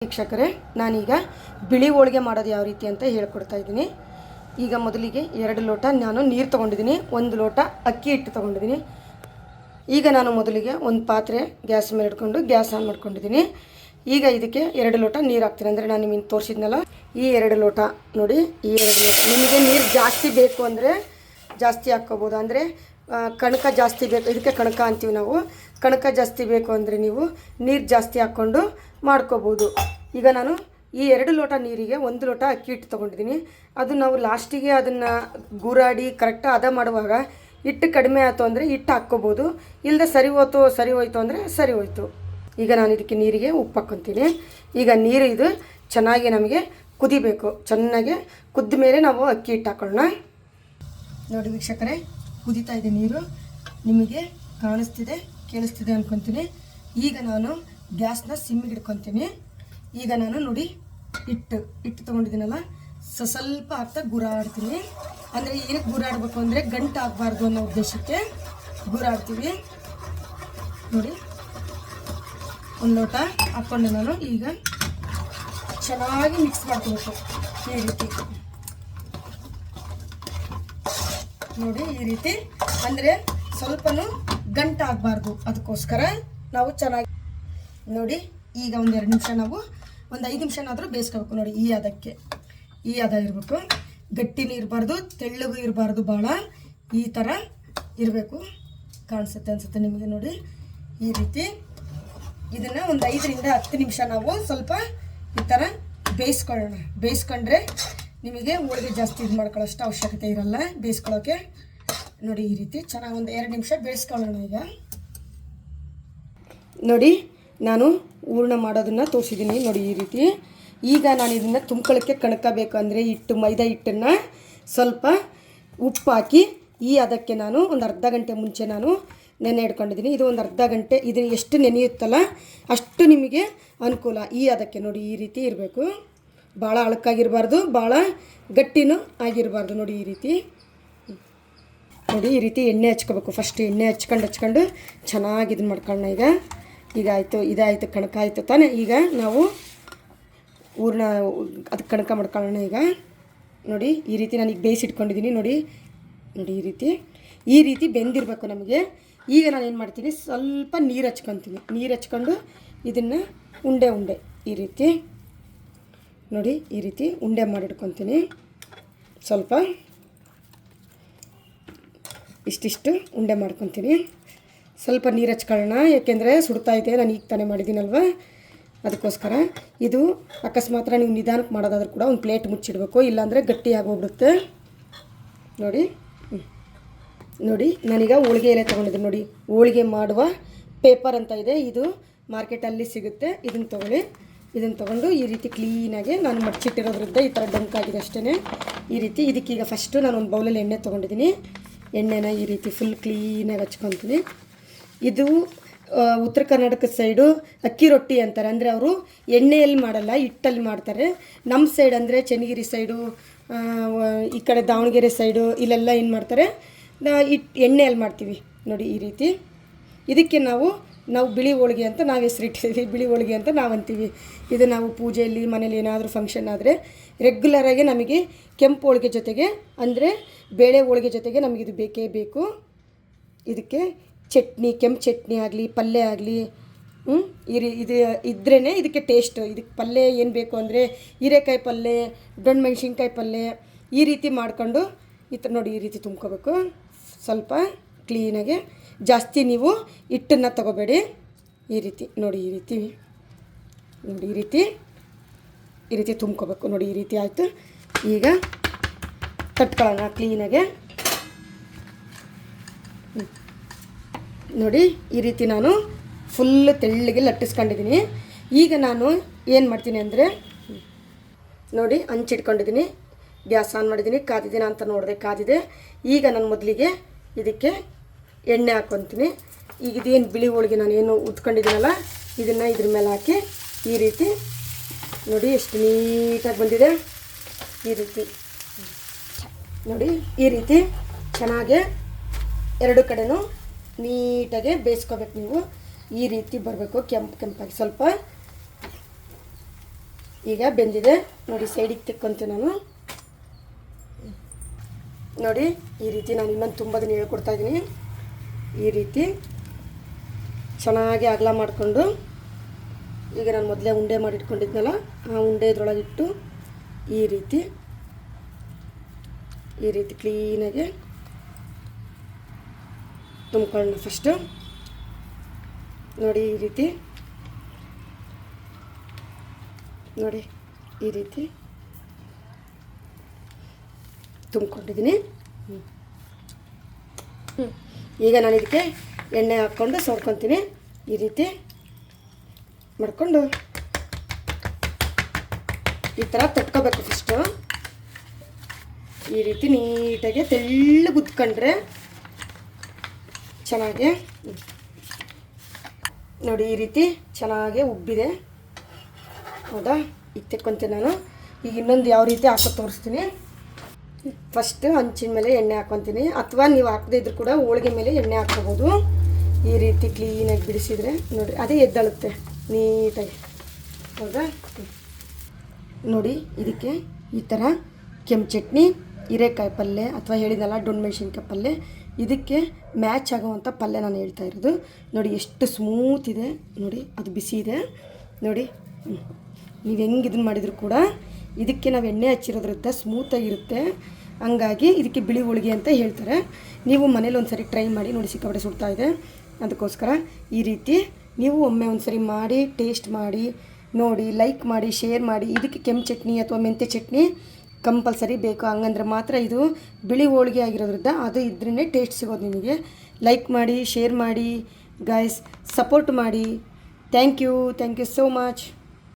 ವೀಕ್ಷಕರೇ, ನಾನೀಗ ಬಿಳಿ ಹೋಳಿಗೆ ಮಾಡೋದು ಯಾವ ರೀತಿ ಅಂತ ಹೇಳ್ಕೊಡ್ತಾ ಇದ್ದೀನಿ. ಈಗ ಮೊದಲಿಗೆ 2 ಲೋಟ ನಾನು ನೀರು ತೊಗೊಂಡಿದ್ದೀನಿ, 1 ಲೋಟ ಅಕ್ಕಿ ಹಿಟ್ಟು ತೊಗೊಂಡಿದ್ದೀನಿ. ಈಗ ನಾನು ಮೊದಲಿಗೆ ಒಂದು ಪಾತ್ರೆ ಗ್ಯಾಸ್ ಮೇಲೆ ಇಟ್ಕೊಂಡು ಗ್ಯಾಸ್ ಆನ್ ಮಾಡ್ಕೊಂಡಿದ್ದೀನಿ. ಈಗ ಇದಕ್ಕೆ 2 ಲೋಟ ನೀರು ಹಾಕ್ತೀನಿ. ಅಂದರೆ ನಾನು ನಿಮಗೆ ತೋರಿಸಿದ್ನಲ್ಲ, ಈ 2 ಲೋಟ ನೋಡಿ, ಈ 2 ಲೋಟ. ನಿಮಗೆ ನೀರು ಜಾಸ್ತಿ ಬೇಕು ಅಂದರೆ ಜಾಸ್ತಿ ಹಾಕ್ಕೋಬೋದು. ಅಂದರೆ ಕಣಕ ಜಾಸ್ತಿ ಬೇಕು, ಇದಕ್ಕೆ ಕಣಕ ಅಂತೀವಿ ನಾವು. ಕಣಕ ಜಾಸ್ತಿ ಬೇಕು ಅಂದರೆ ನೀವು ನೀರು ಜಾಸ್ತಿ ಹಾಕ್ಕೊಂಡು ಮಾಡ್ಕೋಬೋದು. ಈಗ ನಾನು ಈ 2 ಲೋಟ ನೀರಿಗೆ 1 ಲೋಟ ಅಕ್ಕಿ ಹಿಟ್ಟು ತೊಗೊಂಡಿದ್ದೀನಿ. ಅದು ನಾವು ಲಾಸ್ಟಿಗೆ ಅದನ್ನು ಗೂರಾಡಿ ಕರೆಕ್ಟಾಗಿ ಹದ ಮಾಡುವಾಗ ಹಿಟ್ಟು ಕಡಿಮೆ ಆಯಿತು ಅಂದರೆ ಹಿಟ್ಟು ಹಾಕ್ಕೋಬೋದು, ಇಲ್ಲದೆ ಸರಿ ಹೋಯ್ತು ಅಂದರೆ ಸರಿ ಹೋಯ್ತು. ಈಗ ನಾನು ಇದಕ್ಕೆ ನೀರಿಗೆ ಉಪ್ಪು ಹಾಕ್ಕೊತೀನಿ. ಈಗ ನೀರು ಇದು ಚೆನ್ನಾಗಿ ನಮಗೆ ಕುದಿಬೇಕು. ಚೆನ್ನಾಗಿ ಕುದ್ದ ಮೇಲೆ ನಾವು ಅಕ್ಕಿ ಹಿಟ್ಟು ಹಾಕೊಳ್ಳೋಣ. ನೋಡಿ ವೀಕ್ಷಕರೇ, ಕುದೀತಾ ಇದೆ ನೀರು, ನಿಮಗೆ ಕಾಣಿಸ್ತಿದೆ ಕೇಳಿಸ್ತಿದೆ ಅಂದ್ಕೊತೀನಿ. ಈಗ ನಾನು ಗ್ಯಾಸ್ನ ಸಿಮ್ಮಿಗೆ ಇಟ್ಕೊತೀನಿ. ಈಗ ನಾನು ನೋಡಿ ಹಿಟ್ಟು ತೊಗೊಂಡಿದ್ದೀನಲ್ಲ, ಸ್ವಲ್ಪ ಹಾಕ್ತಾ ಗೂರಾಡ್ತೀನಿ. ಅಂದರೆ ಏನಕ್ಕೆ ಗೂರಾಡಬೇಕು ಅಂದರೆ ಗಂಟು ಆಗಬಾರ್ದು ಅನ್ನೋ ಉದ್ದೇಶಕ್ಕೆ ಗೂರಾಡ್ತೀವಿ. ನೋಡಿ 1 ಲೋಟ ಹಾಕ್ಕೊಂಡು ನಾನು ಈಗ ಚೆನ್ನಾಗಿ ಮಿಕ್ಸ್ ಮಾಡ್ಕೋಬೇಕು. ಈ ರೀತಿ ನೋಡಿ, ಈ ರೀತಿ ಅಂದರೆ ಸ್ವಲ್ಪನೂ ಗಂಟು ಆಗಬಾರ್ದು, ಅದಕ್ಕೋಸ್ಕರ ನಾವು ಚೆನ್ನಾಗಿ ನೋಡಿ. ಈಗ 1-2 ನಿಮಿಷ ನಾವು 5 ನಿಮಿಷನಾದರೂ ಬೇಯಿಸ್ಕೋಬೇಕು. ನೋಡಿ, ಈ ಹದ ಇರಬೇಕು, ಗಟ್ಟಿನೂ ಇರಬಾರ್ದು, ತೆಳ್ಳಗೂ ಇರಬಾರ್ದು, ಭಾಳ ಈ ಥರ ಇರಬೇಕು. ಅನಿಸುತ್ತೆ ನಿಮಗೆ. ನೋಡಿ, ಈ ರೀತಿ ಇದನ್ನು 5ರಿಂದ 10 ನಿಮಿಷ ನಾವು ಸ್ವಲ್ಪ ಈ ಥರ ಬೇಯಿಸ್ಕೊಳ್ಳೋಣ. ಬೇಯಿಸ್ಕೊಂಡ್ರೆ ನಿಮಗೆ ಹೋಳಿಗೆ ಜಾಸ್ತಿ ಇದು ಮಾಡ್ಕೊಳ್ಳೋಷ್ಟು ಅವಶ್ಯಕತೆ ಇರಲ್ಲ ಬೇಯಿಸ್ಕೊಳ್ಳೋಕ್ಕೆ. ನೋಡಿ, ಈ ರೀತಿ ಚೆನ್ನಾಗಿ 2 ನಿಮಿಷ ಬೇಯಿಸ್ಕೊಳ್ಳೋಣ. ಈಗ ನೋಡಿ, ನಾನು ಹೂರ್ಣ ಮಾಡೋದನ್ನು ತೋರಿಸಿದ್ದೀನಿ. ನೋಡಿ, ಈ ರೀತಿ. ಈಗ ನಾನು ಇದನ್ನು ತುಂಬ್ಕೊಳ್ಳೋಕ್ಕೆ ಕಣಕ ಬೇಕು ಅಂದರೆ ಮೈದಾ ಹಿಟ್ಟನ್ನು ಸ್ವಲ್ಪ ಉಪ್ಪು ಹಾಕಿ ಅದಕ್ಕೆ ನಾನು ಒಂದು ಅರ್ಧ ಗಂಟೆ ಮುಂಚೆ ನಾನು ನೆನೆ ಇಟ್ಕೊಂಡಿದ್ದೀನಿ. ಇದು ಒಂದು ಅರ್ಧ ಗಂಟೆ, ಇದು ಎಷ್ಟು ನೆನೆಯುತ್ತಲ್ಲ ಅಷ್ಟು ನಿಮಗೆ ಅನುಕೂಲ. ಅದಕ್ಕೆ ನೋಡಿ, ಈ ರೀತಿ ಇರಬೇಕು. ಭಾಳ ಅಳಕಾಗಿರಬಾರ್ದು, ಭಾಳ ಗಟ್ಟಿನೂ ಆಗಿರಬಾರ್ದು. ನೋಡಿ, ಈ ರೀತಿ. ನೋಡಿ, ಈ ರೀತಿ ಎಣ್ಣೆ ಹಚ್ಕೋಬೇಕು. ಫಸ್ಟ್ ಎಣ್ಣೆ ಹಚ್ಕೊಂಡು ಚೆನ್ನಾಗಿ ಇದನ್ನು ಮಾಡ್ಕೊಳ್ಳೋಣ. ಈಗ ಆಯಿತು, ಇದಾಯಿತು, ಕಣಕ ಆಯಿತು ತಾನೇ. ಈಗ ನಾವು ಹೂರ್ಣ ಅದಕ್ಕೆ ಕಣಕ ಮಾಡ್ಕೊಳ್ಳೋಣ. ಈಗ ನೋಡಿ, ಈ ರೀತಿ ನಾನೀಗ ಬೇಯಿಸಿಟ್ಕೊಂಡಿದ್ದೀನಿ. ನೋಡಿ, ಈ ರೀತಿ ಬೆಂದಿರಬೇಕು ನಮಗೆ. ಈಗ ನಾನು ಏನು ಮಾಡ್ತೀನಿ, ಸ್ವಲ್ಪ ನೀರು ಹಚ್ಕೊತೀನಿ. ನೀರು ಹಚ್ಕೊಂಡು ಇದನ್ನು ಉಂಡೆ ಈ ರೀತಿ ನೋಡಿ, ಈ ರೀತಿ ಉಂಡೆ ಮಾಡಿಟ್ಕೊತೀನಿ. ಸ್ವಲ್ಪ ಇಷ್ಟಿಷ್ಟು ಉಂಡೆ ಮಾಡ್ಕೊತೀನಿ. ಸ್ವಲ್ಪ ನೀರು ಹಚ್ಕೊಳ್ಳೋಣ, ಯಾಕೆಂದರೆ ಸುಡ್ತಾಯಿದೆ. ನಾನು ಈಗ ತಾನೇ ಮಾಡಿದ್ದೀನಲ್ವ, ಅದಕ್ಕೋಸ್ಕರ. ಇದು ಅಕಸ್ಮಾತ್ ನೀವು ನಿಧಾನಕ್ಕೆ ಮಾಡೋದಾದ್ರೂ ಕೂಡ ಒಂದು ಪ್ಲೇಟ್ ಮುಚ್ಚಿಡಬೇಕು, ಇಲ್ಲಾಂದರೆ ಗಟ್ಟಿ ಆಗೋಗ್ಬಿಡುತ್ತೆ. ನೋಡಿ, ನಾನೀಗ ಹೋಳಿಗೆ ಎಲೆ ತೊಗೊಂಡಿದ್ದೀನಿ. ನೋಡಿ, ಹೋಳಿಗೆ ಮಾಡುವ ಪೇಪರ್ ಅಂತ ಇದೆ, ಇದು ಮಾರ್ಕೆಟಲ್ಲಿ ಸಿಗುತ್ತೆ. ಇದನ್ನು ತೊಗೊಂಡು ಈ ರೀತಿ ಕ್ಲೀನಾಗಿ ನಾನು ಮಡ್ಚಿಟ್ಟಿರೋದ್ರಿಂದ ಈ ಥರ ಡಂಕಾಗಿದೆ ಅಷ್ಟೇ. ಈ ರೀತಿ ಇದಕ್ಕೀಗ ಫಸ್ಟು ನಾನು ಒಂದು ಬೌಲಲ್ಲಿ ಎಣ್ಣೆ ತೊಗೊಂಡಿದ್ದೀನಿ. ಎಣ್ಣೆನ ಈ ರೀತಿ ಫುಲ್ ಕ್ಲೀನಾಗಿ ಹಚ್ಕೊತೀನಿ. ಇದು ಉತ್ತರ ಕರ್ನಾಟಕದ ಸೈಡು ಅಕ್ಕಿ ರೊಟ್ಟಿ ಅಂತಾರೆ. ಅಂದರೆ ಅವರು ಎಣ್ಣೆಯಲ್ಲಿ ಮಾಡಲ್ಲ, ಹಿಟ್ಟಲ್ಲಿ ಮಾಡ್ತಾರೆ. ನಮ್ಮ ಸೈಡ್ ಅಂದರೆ ಚೆನ್ನಗಿರಿ ಸೈಡು, ಈ ಕಡೆ ದಾವಣಗೆರೆ ಸೈಡು, ಇಲ್ಲೆಲ್ಲ ಏನು ಮಾಡ್ತಾರೆ, ಎಣ್ಣೆಯಲ್ಲಿ ಮಾಡ್ತೀವಿ. ನೋಡಿ, ಈ ರೀತಿ. ಇದಕ್ಕೆ ನಾವು ಬಿಳಿ ಹೋಳಿಗೆ ಅಂತ ನಾವು ಹೆಸರಿಟ್ಟಿದ್ದೀವಿ. ಬಿಳಿ ಹೋಳಿಗೆ ಅಂತ ನಾವು ಅಂತೀವಿ. ಇದು ನಾವು ಪೂಜೆಯಲ್ಲಿ ಮನೇಲಿ ಏನಾದರೂ ಫಂಕ್ಷನ್ ಆದರೆ ರೆಗ್ಯುಲರಾಗಿ ನಮಗೆ ಕೆಂಪು ಹೋಳಿಗೆ ಜೊತೆಗೆ, ಅಂದರೆ ಬೇಳೆ ಹೋಳಿಗೆ ಜೊತೆಗೆ ನಮಗಿದು ಬೇಕೇ ಬೇಕು. ಇದಕ್ಕೆ ಚಟ್ನಿ, ಕೆಂಪು ಚಟ್ನಿ ಆಗಲಿ, ಪಲ್ಯ ಆಗಲಿ, ಇದು ಇದ್ರೇ ಇದಕ್ಕೆ ಟೇಸ್ಟು. ಇದಕ್ಕೆ ಪಲ್ಯ ಏನು ಬೇಕು ಅಂದರೆ ಹೀರೆಕಾಯಿ ಪಲ್ಯ, ದೊಣ್ಣೆ ಮೆಣಸಿನ್ಕಾಯಿ ಪಲ್ಯ, ಈ ರೀತಿ ಮಾಡ್ಕೊಂಡು ನೋಡಿ, ಈ ರೀತಿ ತುಂಬ್ಕೋಬೇಕು. ಸ್ವಲ್ಪ ಕ್ಲೀನಾಗಿ, ಜಾಸ್ತಿ ನೀವು ಹಿಟ್ಟನ್ನು ತಗೋಬೇಡಿ. ಈ ರೀತಿ ನೋಡಿ, ಈ ರೀತಿ ತುಂಬ್ಕೋಬೇಕು. ನೋಡಿ, ಈ ರೀತಿ ಆಯಿತು. ಈಗ ತಟ್ಕೊಳ್ಳೋಣ ಕ್ಲೀನಾಗೆ. ನೋಡಿ, ಈ ರೀತಿ ನಾನು ಫುಲ್ಲು ತೆಳ್ಳಗೆ ಲಟ್ಟಿಸ್ಕೊಂಡಿದ್ದೀನಿ. ಈಗ ನಾನು ಏನು ಮಾಡ್ತೀನಿ ಅಂದರೆ, ನೋಡಿ, ಹಂಚಿಟ್ಕೊಂಡಿದ್ದೀನಿ, ಗ್ಯಾಸ್ ಆನ್ ಮಾಡಿದ್ದೀನಿ, ಕಾದಿದ್ದೀನಿ ಅಂತ ನೋಡಿದೆ, ಕಾದಿದೆ. ಈಗ ನಾನು ಮೊದಲಿಗೆ ಇದಕ್ಕೆ ಎಣ್ಣೆ ಹಾಕ್ಕೊತೀನಿ. ಈಗ ಇದೇನು ಬಿಳಿ ಹೋಳಿಗೆ ನಾನು ಏನು ಉತ್ಕೊಂಡಿದ್ದೀನಲ್ಲ, ಇದನ್ನು ಇದ್ರ ಮೇಲೆ ಹಾಕಿ ಈ ರೀತಿ ನೋಡಿ, ಎಷ್ಟು ನೀಟಾಗಿ ಬಂದಿದೆ. ಈ ರೀತಿ ನೋಡಿ, ಈ ರೀತಿ ಚೆನ್ನಾಗಿ 2 ಕಡೆನೂ ನೀಟಾಗಿ ಬೇಯಿಸ್ಕೋಬೇಕು ನೀವು. ಈ ರೀತಿ ಬರಬೇಕು, ಕೆಂಪಾಗಿ. ಸ್ವಲ್ಪ ಈಗ ಬೆಂದಿದೆ ನೋಡಿ, ಸೈಡಿಗೆ ತೆಕ್ಕೊಂತೀನಿ ನಾನು. ನೋಡಿ ಈ ರೀತಿ ನಾನು ಇನ್ನೊಂದು ತುಂಬದನ್ನು ಹೇಳ್ಕೊಡ್ತಾ ಇದ್ದೀನಿ. ಈ ರೀತಿ ಚೆನ್ನಾಗಿ ಅಗಲ ಮಾಡಿಕೊಂಡು, ಈಗ ನಾನು ಮೊದಲೇ ಉಂಡೆ ಮಾಡಿಟ್ಕೊಂಡಿದ್ನಲ್ಲ, ಆ ಉಂಡೆ ಇದ್ರೊಳಗಿಟ್ಟು ಈ ರೀತಿ ಕ್ಲೀನಾಗಿ ತುಂಬ್ಕೊಳ್ಳೋಣ. ಫಸ್ಟು ನೋಡಿ ಈ ರೀತಿ ತುಂಬ್ಕೊಂಡಿದ್ದೀನಿ. ಈಗ ನಾನು ಇದಕ್ಕೆ ಎಣ್ಣೆ ಹಾಕ್ಕೊಂಡು ಸೋಡ್ಕೊತೀನಿ. ಈ ರೀತಿ ಮಾಡಿಕೊಂಡು ಈ ಥರ ತಟ್ಕೋಬೇಕು. ಫಸ್ಟು ಈ ರೀತಿ ನೀಟಾಗಿ ತೆಳ್ಳಗೆ ಉದ್ಕೊಂಡ್ರೆ ಚೆನ್ನಾಗಿ ನೋಡಿ, ಈ ರೀತಿ ಚೆನ್ನಾಗಿ ಉಬ್ಬಿದೆ. ಹೌದಾ, ಈಗ ತೆಕ್ಕೊಂತೀನಿ ನಾನು. ಈಗ ಇನ್ನೊಂದು ಯಾವ ರೀತಿ ಹಾಕೋ ತೋರಿಸ್ತೀನಿ. ಫಸ್ಟ್ ಹಂಚಿನ ಮೇಲೆ ಎಣ್ಣೆ ಹಾಕ್ಕೊತೀನಿ, ಅಥವಾ ನೀವು ಹಾಕದೇ ಇದ್ರೂ ಕೂಡ ಹೋಳಿಗೆ ಮೇಲೆ ಎಣ್ಣೆ ಹಾಕ್ಕೋಬೋದು. ಈ ರೀತಿ ಕ್ಲೀನಾಗಿ ಬಿಡಿಸಿದರೆ ನೋಡಿ ಅದೇ ಎದ್ದಳುತ್ತೆ ನೀಟಾಗಿ. ಹೌದಾ, ನೋಡಿ ಇದಕ್ಕೆ ಈ ಥರ ಕೆಂಪು ಚಟ್ನಿ, ಹೀರೆಕಾಯಿ ಪಲ್ಯ ಅಥವಾ ಹೇಳಿದಲ್ಲ ಡೊಣ್ ಮೆಣಸಿನ್ಕಾಯಿ ಪಲ್ಯ, ಇದಕ್ಕೆ ಮ್ಯಾಚ್ ಆಗೋವಂಥ ಪಲ್ಯ ನಾನು ಹೇಳ್ತಾ ಇರೋದು. ನೋಡಿ ಎಷ್ಟು ಸ್ಮೂತ್ ಇದೆ ನೋಡಿ, ಅದು ಬಿಸಿ ಇದೆ ನೋಡಿ. ನೀವು ಹೆಂಗೆ ಇದನ್ನು ಮಾಡಿದರೂ ಕೂಡ ಇದಕ್ಕೆ ನಾವು ಎಣ್ಣೆ ಹಚ್ಚಿರೋದ್ರಿಂದ ಸ್ಮೂತಾಗಿರುತ್ತೆ. ಹಂಗಾಗಿ ಇದಕ್ಕೆ ಬಿಳಿ ಹೋಳಿಗೆ ಅಂತ ಹೇಳ್ತಾರೆ. ನೀವು ಮನೇಲಿ ಒಂದು ಸರಿ ಟ್ರೈ ಮಾಡಿ ನೋಡಿ, ಸಿಕ್ಕಾಪಟ್ಟೆ ಸುಡ್ತಾ ಇದೆ. ಅದಕ್ಕೋಸ್ಕರ ಈ ರೀತಿ ನೀವು ಒಮ್ಮೆ ಒಂದು ಸರಿ ಮಾಡಿ ಟೇಸ್ಟ್ ಮಾಡಿ ನೋಡಿ, ಲೈಕ್ ಮಾಡಿ, ಶೇರ್ ಮಾಡಿ. ಇದಕ್ಕೆ ಕೆಂಪು ಚಟ್ನಿ ಅಥವಾ ಮೆಂತ್ಯ ಚಟ್ನಿ ಕಂಪಲ್ಸರಿ ಬೇಕು. ಹಂಗಂದ್ರೆ ಮಾತ್ರ ಇದು ಬಿಳಿ ಹೋಳಿಗೆ ಆಗಿರೋದ್ರಿಂದ ಅದು ಇದ್ರೇ ಟೇಸ್ಟ್ ಸಿಗೋದು ನಿಮಗೆ. ಲೈಕ್ ಮಾಡಿ, ಶೇರ್ ಮಾಡಿ ಗಾಯ್ಸ್, ಸಪೋರ್ಟ್ ಮಾಡಿ. Thank you so much.